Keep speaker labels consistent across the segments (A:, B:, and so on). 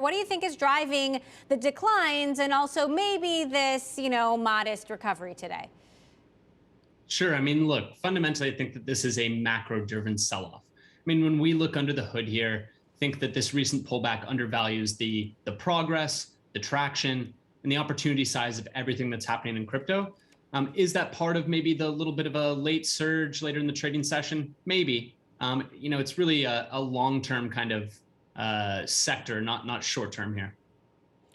A: What do you think is driving the declines and also maybe this, modest recovery today?
B: Sure. I mean, look, fundamentally, I think that this is a macro-driven sell-off. I mean, when we look under the hood here, think that this recent pullback undervalues the progress, the traction, and the opportunity size of everything that's happening in crypto. Is that part of maybe the little bit of a late surge later in the trading session? Maybe. It's really a long-term kind of sector, not short-term here.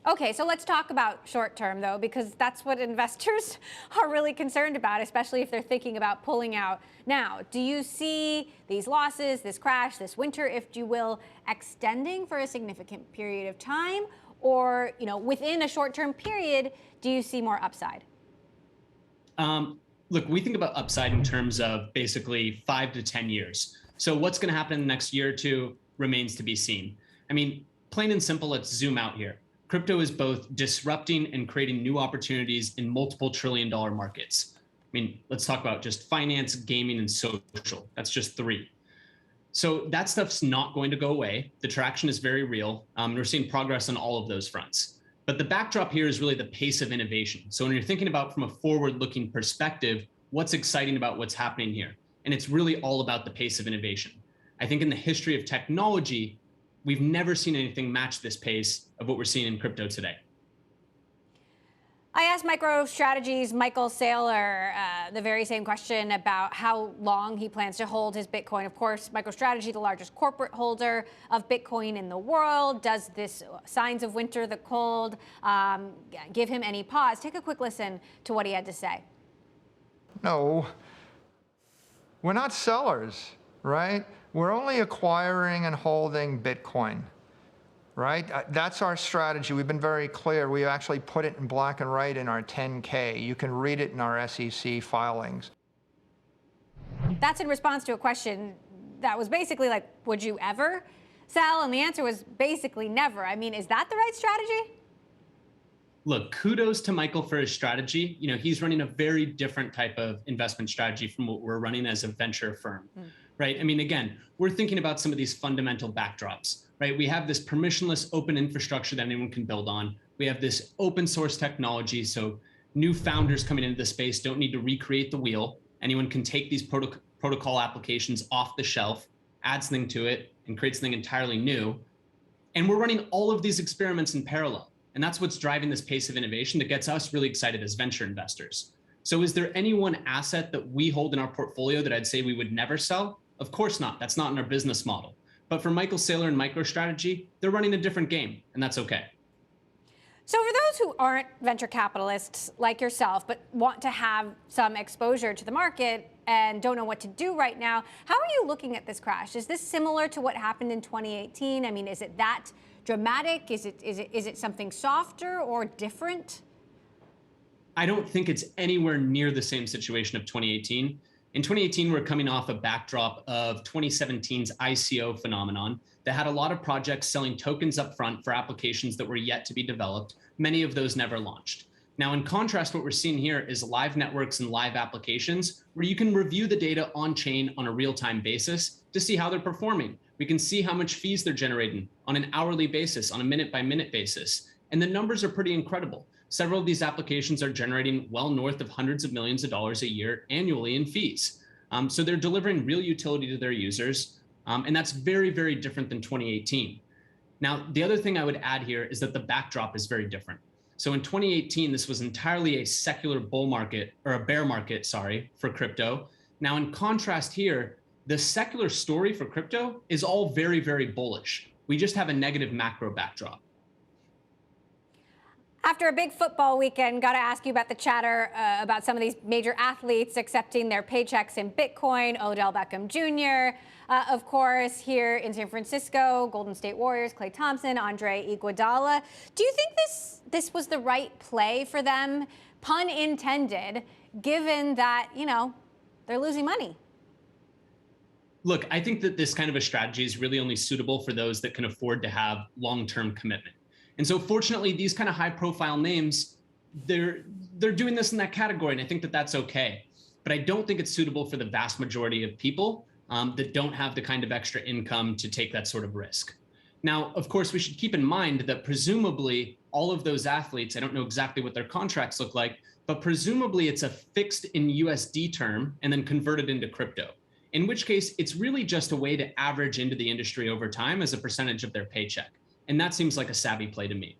A: Okay, so let's talk about short term, though, because that's what investors are really concerned about, especially if they're thinking about pulling out now. Do you see these losses, this crash, this winter, if you will, extending for a significant period of time? Or, within a short term period, do you see more upside?
B: Look, we think about upside in terms of basically 5 to 10 years. So what's going to happen in the next year or two remains to be seen. I mean, plain and simple, let's zoom out here. Crypto is both disrupting and creating new opportunities in multiple trillion-dollar markets. I mean, let's talk about just finance, gaming, and social. That's just three. So that stuff's not going to go away. The traction is very real. We're seeing progress on all of those fronts. But the backdrop here is really the pace of innovation. So when you're thinking about from a forward-looking perspective, what's exciting about what's happening here? And it's really all about the pace of innovation. I think in the history of technology, we've never seen anything match this pace of what we're seeing in crypto today.
A: I asked MicroStrategy's Michael Saylor the very same question about how long he plans to hold his Bitcoin. Of course, MicroStrategy, the largest corporate holder of Bitcoin in the world. Does this signs of winter, the cold, give him any pause? Take a quick listen to what he had to say.
C: No, we're not sellers, right? We're only acquiring and holding Bitcoin, right? That's our strategy. We've been very clear. We actually put it in black and white in our 10K. You can read it in our SEC filings.
A: That's in response to a question that was basically like, would you ever sell? And the answer was basically never. I mean, is that the right strategy?
B: Look, kudos to Michael for his strategy. He's running a very different type of investment strategy from what we're running as a venture firm. Right? I mean, again, we're thinking about some of these fundamental backdrops, right? We have this permissionless open infrastructure that anyone can build on. We have this open source technology. So new founders coming into the space don't need to recreate the wheel. Anyone can take these protocol applications off the shelf, add something to it, and create something entirely new. And we're running all of these experiments in parallel. And that's what's driving this pace of innovation that gets us really excited as venture investors. So is there any one asset that we hold in our portfolio that I'd say we would never sell? Of course not. That's not in our business model. But for Michael Saylor and MicroStrategy, they're running a different game, and that's okay.
A: So for those who aren't venture capitalists like yourself, but want to have some exposure to the market and don't know what to do right now, how are you looking at this crash? Is this similar to what happened in 2018? I mean, is it that dramatic? Is it something softer or different?
B: I don't think it's anywhere near the same situation of 2018. In 2018, we're coming off a backdrop of 2017's ICO phenomenon that had a lot of projects selling tokens up front for applications that were yet to be developed. Many of those never launched. Now, in contrast, what we're seeing here is live networks and live applications where you can review the data on chain on a real-time basis to see how they're performing. We can see how much fees they're generating on an hourly basis, on a minute-by-minute basis. And the numbers are pretty incredible. Several of these applications are generating well north of hundreds of millions of dollars a year annually in fees. So they're delivering real utility to their users. And that's very, very different than 2018. Now, the other thing I would add here is that the backdrop is very different. So in 2018, this was entirely a secular bull market, or a bear market, sorry, for crypto. Now, in contrast here, the secular story for crypto is all very, very bullish. We just have a negative macro backdrop.
A: After a big football weekend, got to ask you about the chatter about some of these major athletes accepting their paychecks in Bitcoin. Odell Beckham Jr., of course, here in San Francisco, Golden State Warriors, Klay Thompson, Andre Iguodala. Do you think this was the right play for them, pun intended, given that, they're losing money?
B: Look, I think that this kind of a strategy is really only suitable for those that can afford to have long-term commitment. And so fortunately, these kind of high profile names, they're doing this in that category. And I think that that's okay. But I don't think it's suitable for the vast majority of people that don't have the kind of extra income to take that sort of risk. Now, of course, we should keep in mind that presumably all of those athletes, I don't know exactly what their contracts look like, but presumably it's a fixed in USD term and then converted into crypto, in which case it's really just a way to average into the industry over time as a percentage of their paycheck. And that seems like a savvy play to me.